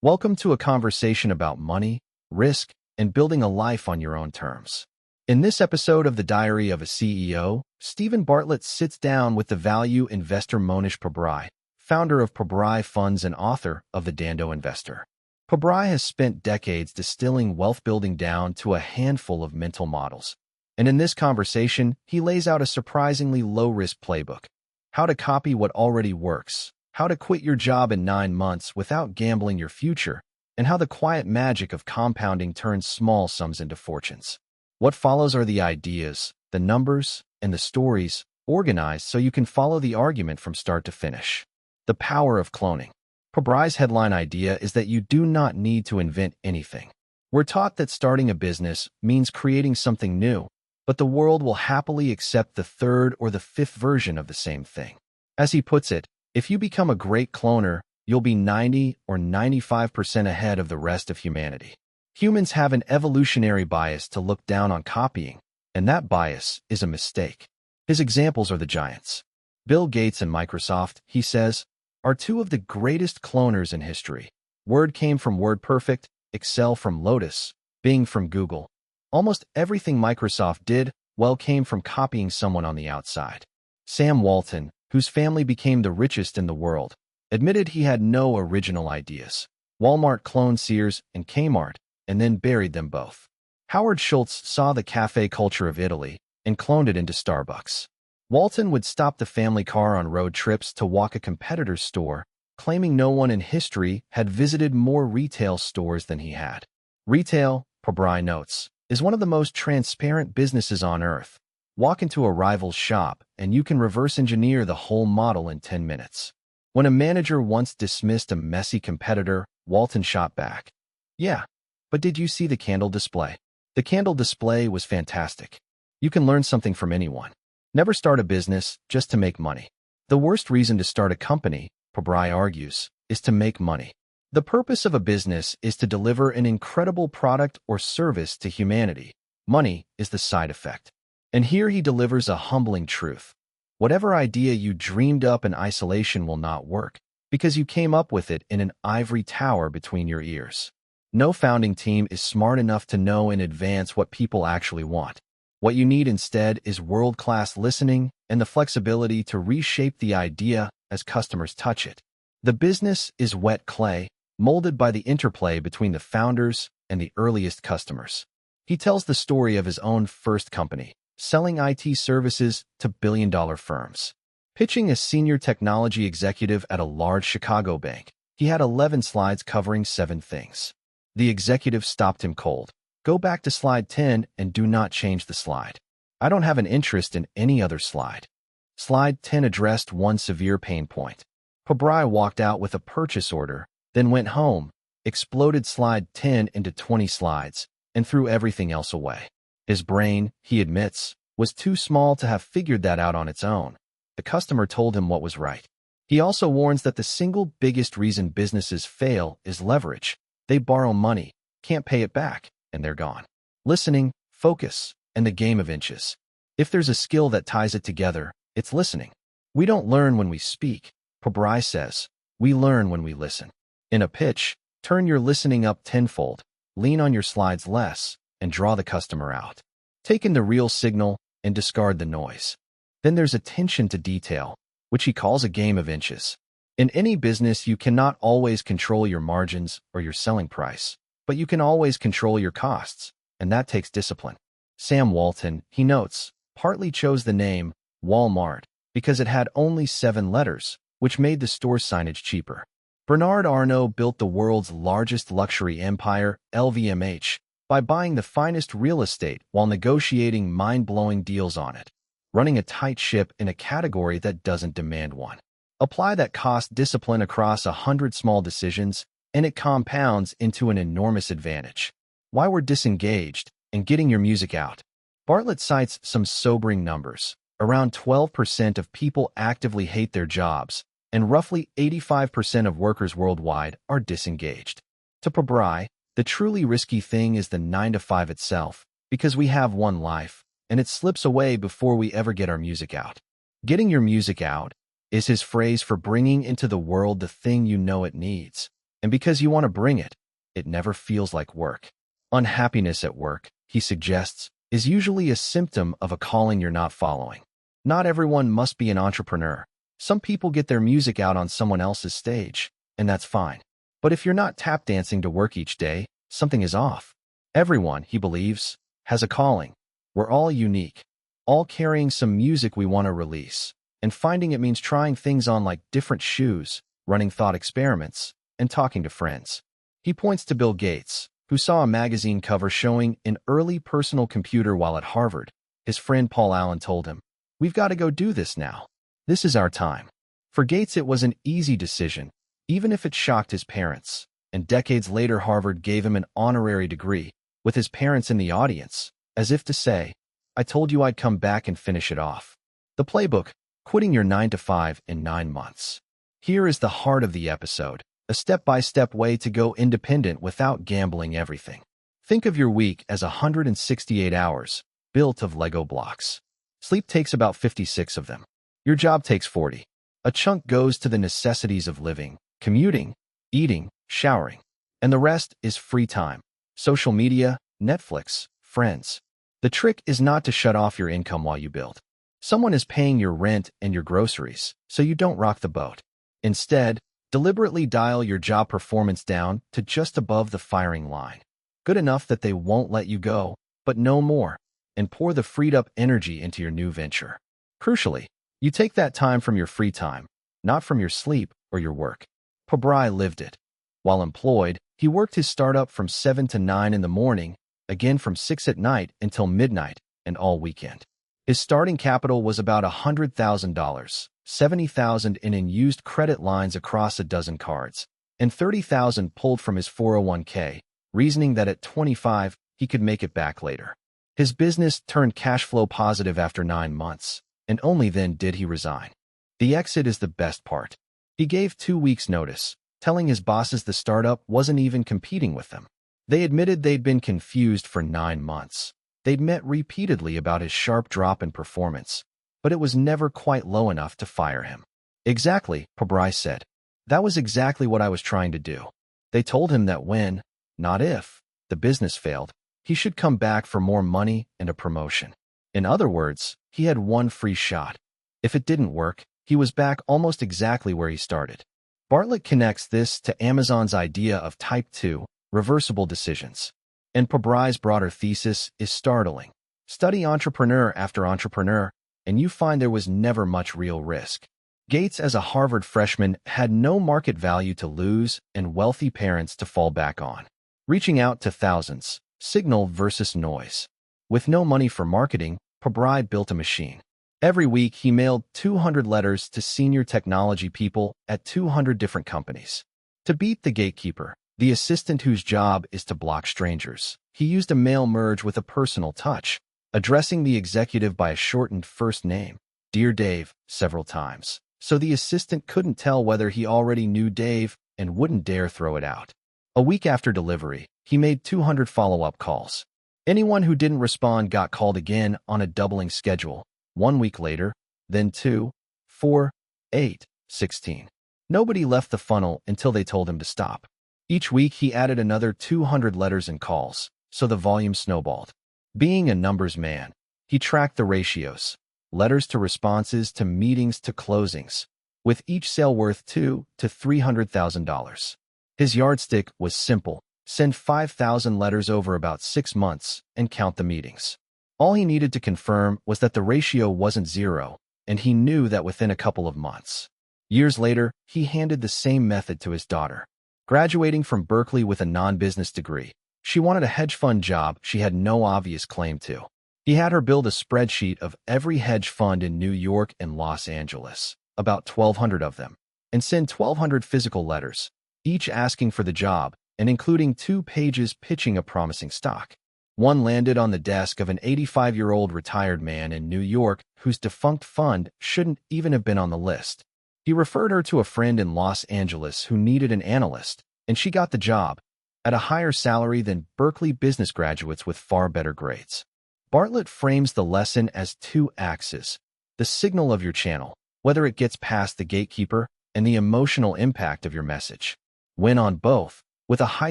Welcome to a conversation about money, risk, and building a life on your own terms. In this episode of The Diary of a CEO, Stephen Bartlett sits down with the value investor Mohnish Pabrai, founder of Pabrai Funds and author of the Dhandho Investor. Pabrai has spent decades distilling wealth building down to a handful of mental models. And in this conversation, he lays out a surprisingly low-risk playbook: how to copy what already works, how to quit your job in 9 months without gambling your future, and how the quiet magic of compounding turns small sums into fortunes. What follows are the ideas, the numbers, and the stories, organized so you can follow the argument from start to finish. The power of cloning. Pabrai's headline idea is that you do not need to invent anything. We're taught that starting a business means creating something new, but the world will happily accept the third or the fifth version of the same thing. As he puts it, if you become a great cloner, you'll be 90 or 95% ahead of the rest of humanity. Humans have an evolutionary bias to look down on copying, and that bias is a mistake. His examples are the giants. Bill Gates and Microsoft, he says, are two of the greatest cloners in history. Word came from WordPerfect, Excel from Lotus, Bing from Google. Almost everything Microsoft did, came from copying someone on the outside. Sam Walton, whose family became the richest in the world, admitted he had no original ideas. Walmart cloned Sears and Kmart, and then buried them both. Howard Schultz saw the cafe culture of Italy and cloned it into Starbucks. Walton would stop the family car on road trips to walk a competitor's store, claiming no one in history had visited more retail stores than he had. Retail, Pabrai notes, is one of the most transparent businesses on earth. Walk into a rival's shop, and you can reverse engineer the whole model in 10 minutes. When a manager once dismissed a messy competitor, Walton shot back, "Yeah, but did you see the candle display? The candle display was fantastic. You can learn something from anyone. Never start a business just to make money. The worst reason to start a company," Pabrai argues, is to make money. The purpose of a business is to deliver an incredible product or service to humanity. Money is the side effect. And here he delivers a humbling truth. Whatever idea you dreamed up in isolation will not work, because you came up with it in an ivory tower between your ears. No founding team is smart enough to know in advance what people actually want. What you need instead is world-class listening and the flexibility to reshape the idea as customers touch it. The business is wet clay, molded by the interplay between the founders and the earliest customers. He tells the story of his own first company, selling IT services to billion-dollar firms. Pitching as senior technology executive at a large Chicago bank, he had 11 slides covering 7 things. The executive stopped him cold. "Go back to slide 10 and do not change the slide. I don't have an interest in any other slide." Slide 10 addressed one severe pain point. Pabrai walked out with a purchase order, then went home, exploded slide 10 into 20 slides, and threw everything else away. His brain, he admits, was too small to have figured that out on its own. The customer told him what was right. He also warns that the single biggest reason businesses fail is leverage. They borrow money, can't pay it back, and they're gone. Listening, focus, and the game of inches. If there's a skill that ties it together, it's listening. We don't learn when we speak, Pabrai says. We learn when we listen. In a pitch, turn your listening up tenfold, lean on your slides less, and draw the customer out. Take in the real signal and discard the noise. Then there's attention to detail, which he calls a game of inches. In any business, you cannot always control your margins or your selling price, but you can always control your costs, and that takes discipline. Sam Walton, he notes, partly chose the name Walmart because it had only 7 letters, which made the store's signage cheaper. Bernard Arnault built the world's largest luxury empire, LVMH, by buying the finest real estate while negotiating mind-blowing deals on it, running a tight ship in a category that doesn't demand one. Apply that cost discipline across 100 small decisions, and it compounds into an enormous advantage. Why we're disengaged and getting your music out. Bartlett cites some sobering numbers. Around 12% of people actively hate their jobs, and roughly 85% of workers worldwide are disengaged. To Pabrai, the truly risky thing is the 9 to 5 itself, because we have one life, and it slips away before we ever get our music out. Getting your music out is his phrase for bringing into the world the thing you know it needs. And because you want to bring it, it never feels like work. Unhappiness at work, he suggests, is usually a symptom of a calling you're not following. Not everyone must be an entrepreneur. Some people get their music out on someone else's stage, and that's fine. But if you're not tap dancing to work each day, something is off. Everyone, he believes, has a calling. We're all unique, all carrying some music we want to release. And finding it means trying things on like different shoes, running thought experiments, and talking to friends. He points to Bill Gates, who saw a magazine cover showing an early personal computer while at Harvard. His friend Paul Allen told him, "We've got to go do this now. This is our time." For Gates, it was an easy decision, even if it shocked his parents. And decades later, Harvard gave him an honorary degree, with his parents in the audience, as if to say, "I told you I'd come back and finish it off." The playbook, quitting your 9-to-5 in 9 months. Here is the heart of the episode, a step-by-step way to go independent without gambling everything. Think of your week as 168 hours, built of Lego blocks. Sleep takes about 56 of them. Your job takes 40. A chunk goes to the necessities of living, commuting, eating, showering. And the rest is free time. Social media, Netflix, friends. The trick is not to shut off your income while you build. Someone is paying your rent and your groceries, so you don't rock the boat. Instead, deliberately dial your job performance down to just above the firing line. Good enough that they won't let you go, but no more, and pour the freed-up energy into your new venture. Crucially, you take that time from your free time, not from your sleep or your work. Pabrai lived it. While employed, he worked his startup from 7 to 9 in the morning, again from 6 at night until midnight, and all weekend. His starting capital was about $100,000, $70,000 in unused credit lines across a dozen cards, and $30,000 pulled from his 401k, reasoning that at 25, he could make it back later. His business turned cash flow positive after 9 months, and only then did he resign. The exit is the best part. He gave 2 weeks' notice, telling his bosses the startup wasn't even competing with them. They admitted they'd been confused for 9 months. They'd met repeatedly about his sharp drop in performance, but it was never quite low enough to fire him. "Exactly," Pabrai said. "That was exactly what I was trying to do." They told him that when, not if, the business failed, he should come back for more money and a promotion. In other words, he had one free shot. If it didn't work, he was back almost exactly where he started. Bartlett connects this to Amazon's idea of Type 2, reversible decisions. And Pabrai's broader thesis is startling. Study entrepreneur after entrepreneur, and you find there was never much real risk. Gates, as a Harvard freshman, had no market value to lose and wealthy parents to fall back on. Reaching out to thousands, signal versus noise. With no money for marketing, Pabrai built a machine. Every week, he mailed 200 letters to senior technology people at 200 different companies. To beat the gatekeeper, the assistant whose job is to block strangers, he used a mail merge with a personal touch, addressing the executive by a shortened first name, "Dear Dave," several times, so the assistant couldn't tell whether he already knew Dave and wouldn't dare throw it out. A week after delivery, he made 200 follow-up calls. Anyone who didn't respond got called again on a doubling schedule. 1 week later, then 2, 4, 8, 16. Nobody left the funnel until they told him to stop. Each week, he added another 200 letters and calls, so the volume snowballed. Being a numbers man, he tracked the ratios, letters to responses to meetings to closings, with each sale worth $200,000 to $300,000. His yardstick was simple: send 5,000 letters over about 6 months and count the meetings. All he needed to confirm was that the ratio wasn't zero, and he knew that within a couple of months. Years later, he handed the same method to his daughter. Graduating from Berkeley with a non-business degree, she wanted a hedge fund job she had no obvious claim to. He had her build a spreadsheet of every hedge fund in New York and Los Angeles, about 1,200 of them, and send 1,200 physical letters, each asking for the job and including 2 pages pitching a promising stock. One landed on the desk of an 85-year-old retired man in New York whose defunct fund shouldn't even have been on the list. He referred her to a friend in Los Angeles who needed an analyst, and she got the job, at a higher salary than Berkeley business graduates with far better grades. Bartlett frames the lesson as 2 axes: the signal of your channel, whether it gets past the gatekeeper, and the emotional impact of your message. Win on both, with a high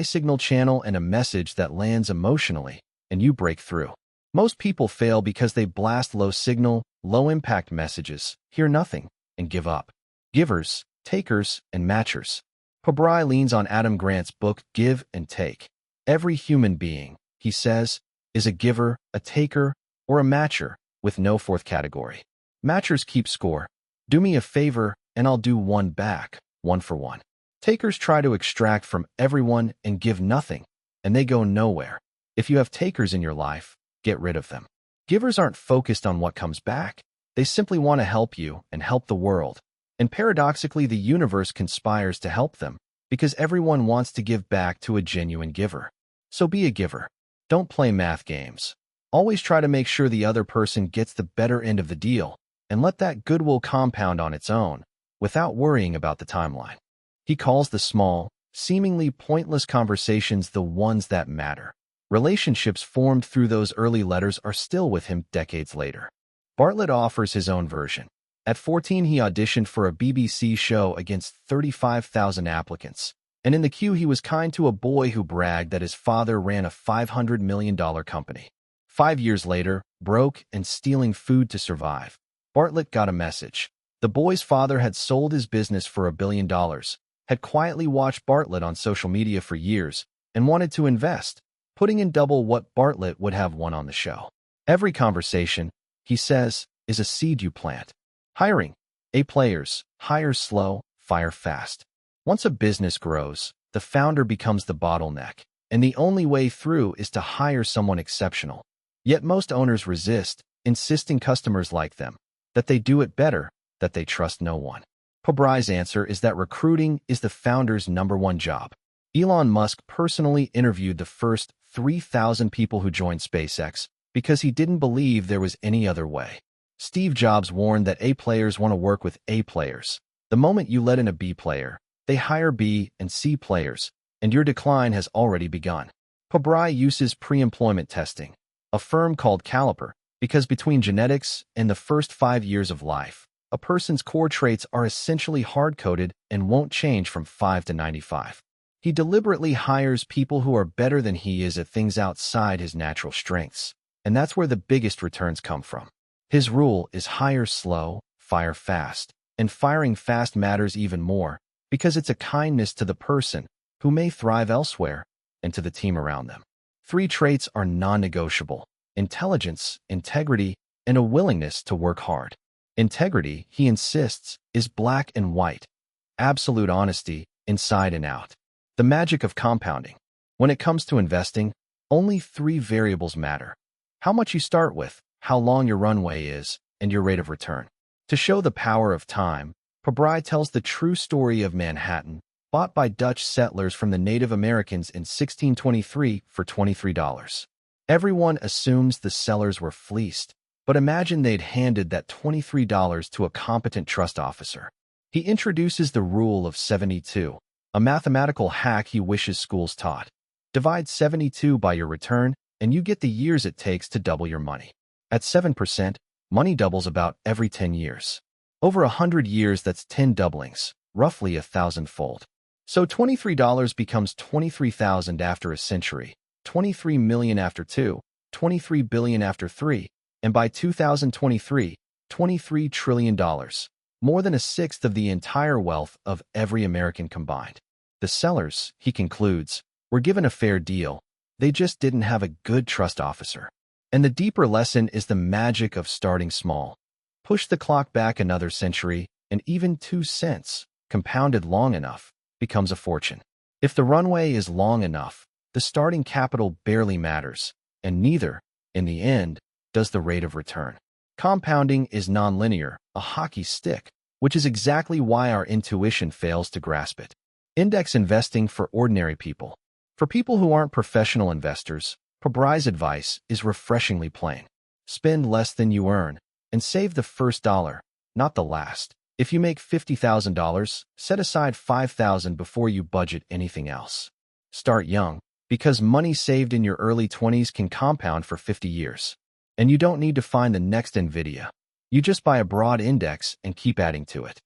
signal channel and a message that lands emotionally, and you break through. Most people fail because they blast low signal, low impact messages, hear nothing, and give up. Givers, takers, and matchers. Pabrai leans on Adam Grant's book Give and Take. Every human being, he says, is a giver, a taker, or a matcher, with no fourth category. Matchers keep score. Do me a favor, and I'll do one back, one for one. Takers try to extract from everyone and give nothing, and they go nowhere. If you have takers in your life, get rid of them. Givers aren't focused on what comes back. They simply want to help you and help the world. And paradoxically, the universe conspires to help them because everyone wants to give back to a genuine giver. So be a giver. Don't play math games. Always try to make sure the other person gets the better end of the deal and let that goodwill compound on its own without worrying about the timeline. He calls the small, seemingly pointless conversations the ones that matter. Relationships formed through those early letters are still with him decades later. Bartlett offers his own version. At 14, he auditioned for a BBC show against 35,000 applicants, and in the queue he was kind to a boy who bragged that his father ran a $500 million company. 5 years later, broke and stealing food to survive, Bartlett got a message. The boy's father had sold his business for $1 billion, had quietly watched Bartlett on social media for years, and wanted to invest, putting in double what Bartlett would have won on the show. Every conversation, he says, is a seed you plant. Hiring. A players, hire slow, fire fast. Once a business grows, the founder becomes the bottleneck, and the only way through is to hire someone exceptional. Yet most owners resist, insisting customers like them, that they do it better, that they trust no one. Pabrai's answer is that recruiting is the founder's #1 job. Elon Musk personally interviewed the first 3,000 people who joined SpaceX because he didn't believe there was any other way. Steve Jobs warned that A players want to work with A players. The moment you let in a B player, they hire B and C players, and your decline has already begun. Pabrai uses pre-employment testing, a firm called Caliper, because between genetics and the first 5 years of life, a person's core traits are essentially hard-coded and won't change from 5 to 95. He deliberately hires people who are better than he is at things outside his natural strengths, and that's where the biggest returns come from. His rule is hire slow, fire fast, and firing fast matters even more because it's a kindness to the person who may thrive elsewhere and to the team around them. 3 traits are non-negotiable: intelligence, integrity, and a willingness to work hard. Integrity, he insists, is black and white. Absolute honesty, inside and out. The magic of compounding. When it comes to investing, only 3 variables matter: how much you start with, how long your runway is, and your rate of return. To show the power of time, Pabrai tells the true story of Manhattan, bought by Dutch settlers from the Native Americans in 1623 for $23. Everyone assumes the sellers were fleeced, but imagine they'd handed that $23 to a competent trust officer. He introduces the rule of 72, a mathematical hack he wishes schools taught. Divide 72 by your return, and you get the years it takes to double your money. At 7%, money doubles about every 10 years. Over 100 years, that's 10 doublings, roughly 1,000-fold. So $23 becomes $23,000 after a century, $23 million after 2, $23 billion after 3, and by 2023, $23 trillion, more than a sixth of the entire wealth of every American combined. The sellers, he concludes, were given a fair deal. They just didn't have a good trust officer. And the deeper lesson is the magic of starting small. Push the clock back another century, and even 2 cents, compounded long enough, becomes a fortune. If the runway is long enough, the starting capital barely matters, and neither, in the end, does the rate of return. Compounding is nonlinear, a hockey stick, which is exactly why our intuition fails to grasp it. Index investing for ordinary people. For people who aren't professional investors, Pabrai's advice is refreshingly plain. Spend less than you earn, and save the first dollar, not the last. If you make $50,000, set aside $5,000 before you budget anything else. Start young, because money saved in your early 20s can compound for 50 years. And you don't need to find the next NVIDIA. You just buy a broad index and keep adding to it.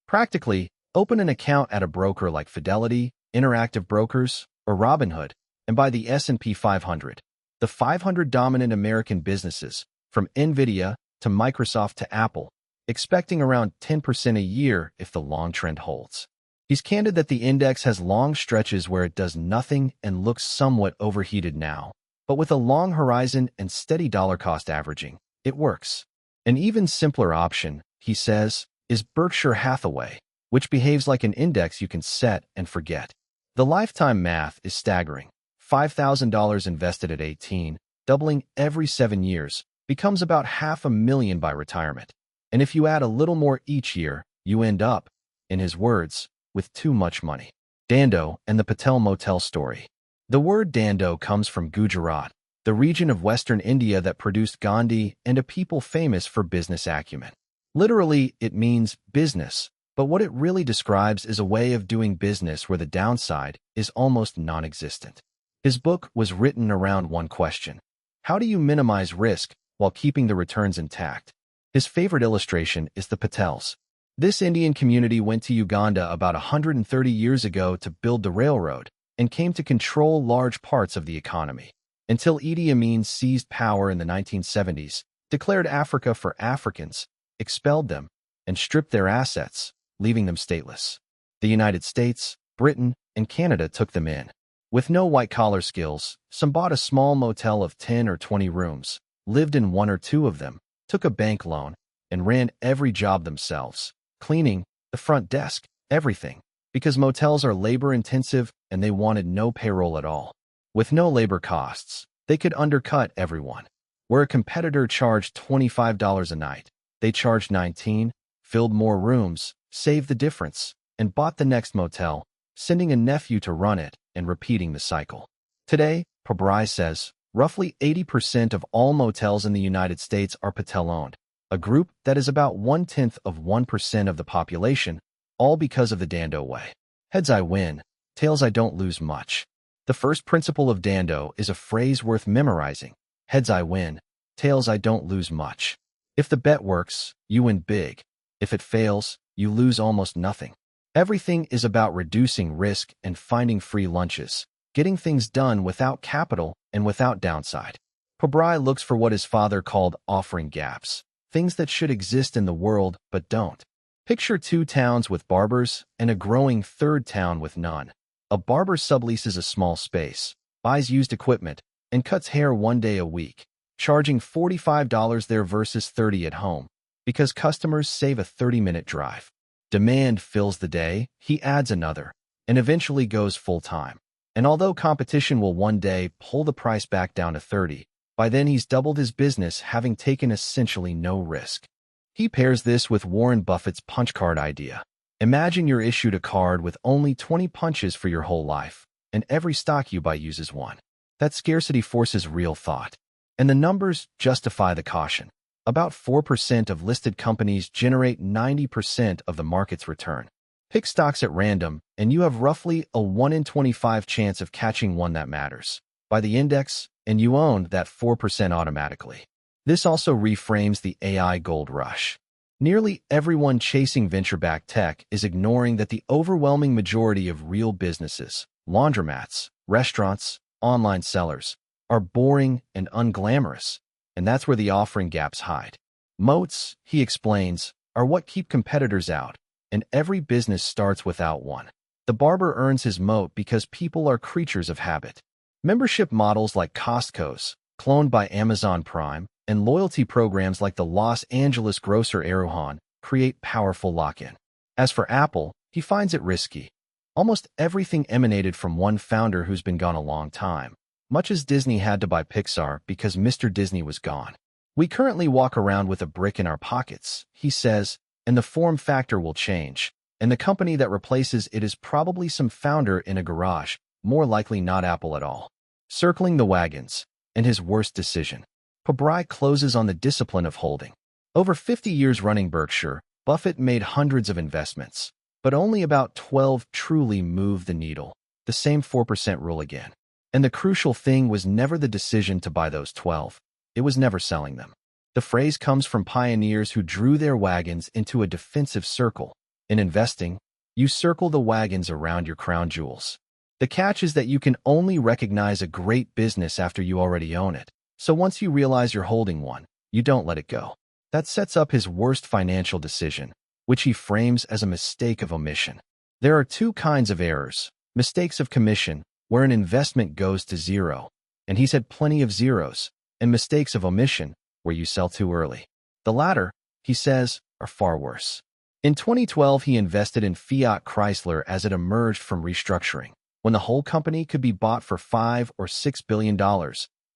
Practically, open an account at a broker like Fidelity, Interactive Brokers, or Robinhood, and by the S&P 500. The 500 dominant American businesses, from Nvidia to Microsoft to Apple, expecting around 10% a year if the long trend holds. He's candid that the index has long stretches where it does nothing and looks somewhat overheated now, but with a long horizon and steady dollar cost averaging, it works. An even simpler option, he says, is Berkshire Hathaway, which behaves like an index you can set and forget. The lifetime math is staggering. $5,000 invested at 18, doubling every 7 years, becomes about $500,000 by retirement. And if you add a little more each year, you end up, in his words, with too much money. Dhandho and the Patel motel story. The word Dhandho comes from Gujarat, the region of western India that produced Gandhi and a people famous for business acumen. Literally, it means business, but what it really describes is a way of doing business where the downside is almost non-existent. His book was written around one question: how do you minimize risk while keeping the returns intact? His favorite illustration is the Patels. This Indian community went to Uganda about 130 years ago to build the railroad and came to control large parts of the economy, until Idi Amin seized power in the 1970s, declared Africa for Africans, expelled them, and stripped their assets, leaving them stateless. The United States, Britain, and Canada took them in. With no white-collar skills, some bought a small motel of 10 or 20 rooms, lived in one or two of them, took a bank loan, and ran every job themselves. Cleaning, the front desk, everything, because motels are labor-intensive and they wanted no payroll at all. With no labor costs, they could undercut everyone. Where a competitor charged $25 a night, they charged $19, filled more rooms, saved the difference, and bought the next motel, sending a nephew to run it and repeating the cycle. Today, Pabrai says, roughly 80% of all motels in the United States are Patel-owned, a group that is about 0.1% of the population, all because of the Dhandho way. Heads I win, tails I don't lose much. The first principle of Dhandho is a phrase worth memorizing. Heads I win, tails I don't lose much. If the bet works, you win big. If it fails, you lose almost nothing. Everything is about reducing risk and finding free lunches, getting things done without capital and without downside. Pabrai looks for what his father called offering gaps, things that should exist in the world but don't. Picture two towns with barbers and a growing third town with none. A barber subleases a small space, buys used equipment, and cuts hair one day a week, charging $45 there versus $30 at home, because customers save a 30-minute drive. Demand fills the day, he adds another, and eventually goes full-time. And although competition will one day pull the price back down to $30, by then he's doubled his business, having taken essentially no risk. He pairs this with Warren Buffett's punch card idea. Imagine you're issued a card with only 20 punches for your whole life, and every stock you buy uses one. That scarcity forces real thought. And the numbers justify the caution. About 4% of listed companies generate 90% of the market's return. Pick stocks at random, and you have roughly a 1 in 25 chance of catching one that matters. Buy the index, and you own that 4% automatically. This also reframes the AI gold rush. Nearly everyone chasing venture-backed tech is ignoring that the overwhelming majority of real businesses, laundromats, restaurants, online sellers, are boring and unglamorous, and that's where the offering gaps hide. Moats, he explains, are what keep competitors out, and every business starts without one. The barber earns his moat because people are creatures of habit. Membership models like Costco's, cloned by Amazon Prime, and loyalty programs like the Los Angeles grocer Aruhan create powerful lock-in. As for Apple, he finds it risky. Almost everything emanated from one founder who's been gone a long time, much as Disney had to buy Pixar because Mr. Disney was gone. We currently walk around with a brick in our pockets, he says, and the form factor will change, and the company that replaces it is probably some founder in a garage, more likely not Apple at all. Circling the wagons, and his worst decision. Pabrai closes on the discipline of holding. Over 50 years running Berkshire, Buffett made hundreds of investments, but only about 12 truly moved the needle, the same 4% rule again. And the crucial thing was never the decision to buy those 12. It was never selling them. The phrase comes from pioneers who drew their wagons into a defensive circle. In investing, you circle the wagons around your crown jewels. The catch is that you can only recognize a great business after you already own it. So once you realize you're holding one, you don't let it go. That sets up his worst financial decision, which he frames as a mistake of omission. There are two kinds of errors: mistakes of commission, where an investment goes to zero, and he's had plenty of zeros, and mistakes of omission, where you sell too early. The latter, he says, are far worse. In 2012, he invested in Fiat Chrysler as it emerged from restructuring, when the whole company could be bought for $5 or $6 billion,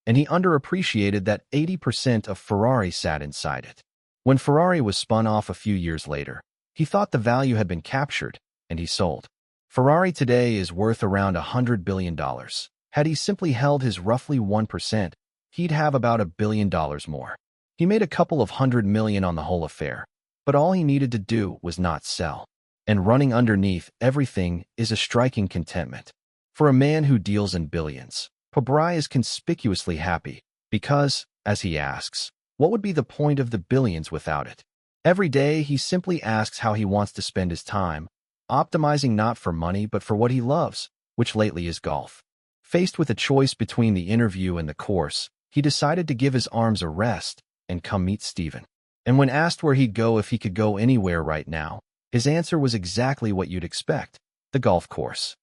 and he underappreciated that 80% of Ferrari sat inside it. When Ferrari was spun off a few years later, he thought the value had been captured, and he sold. Ferrari today is worth around $100 billion. Had he simply held his roughly 1%, he'd have about $1 billion more. He made a couple of $100 million on the whole affair, but all he needed to do was not sell. And running underneath everything is a striking contentment. For a man who deals in billions, Pabrai is conspicuously happy because, as he asks, what would be the point of the billions without it? Every day, he simply asks how he wants to spend his time, optimizing not for money but for what he loves, which lately is golf. Faced with a choice between the interview and the course, he decided to give his arms a rest and come meet Stephen. And when asked where he'd go if he could go anywhere right now, his answer was exactly what you'd expect: the golf course.